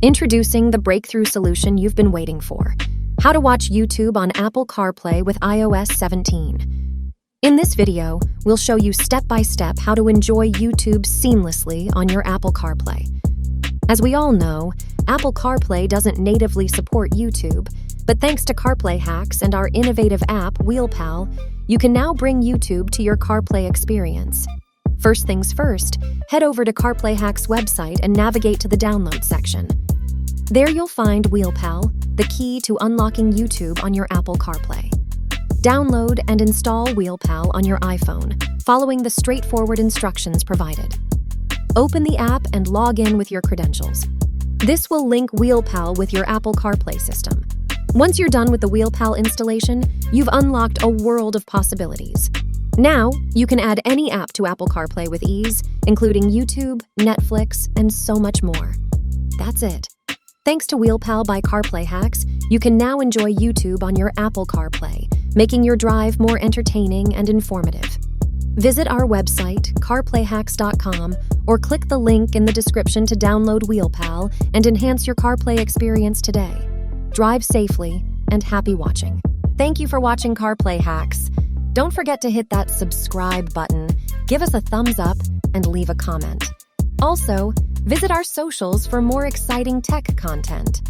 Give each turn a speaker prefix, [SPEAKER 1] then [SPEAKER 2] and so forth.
[SPEAKER 1] Introducing the breakthrough solution you've been waiting for: how to watch YouTube on Apple CarPlay with iOS 17. In this video, we'll show you step-by-step how to enjoy YouTube seamlessly on your Apple CarPlay. As we all know, Apple CarPlay doesn't natively support YouTube, but thanks to CarPlay hacks and our innovative app, WheelPal, you can now bring YouTube to your CarPlay experience. First things first, head over to CarPlay Hacks website and navigate to the download section. There you'll find WheelPal, the key to unlocking YouTube on your Apple CarPlay. Download and install WheelPal on your iPhone, following the straightforward instructions provided. Open the app and log in with your credentials. This will link WheelPal with your Apple CarPlay system. Once you're done with the WheelPal installation, you've unlocked a world of possibilities. Now, you can add any app to Apple CarPlay with ease, including YouTube, Netflix, and so much more. That's it. Thanks to WheelPal by CarPlay Hacks, you can now enjoy YouTube on your Apple CarPlay, making your drive more entertaining and informative. Visit our website, carplayhacks.com, or click the link in the description to download WheelPal and enhance your CarPlay experience today. Drive safely and happy watching. Thank you for watching CarPlay Hacks. Don't forget to hit that subscribe button, give us a thumbs up, and leave a comment. Also, visit our socials for more exciting tech content.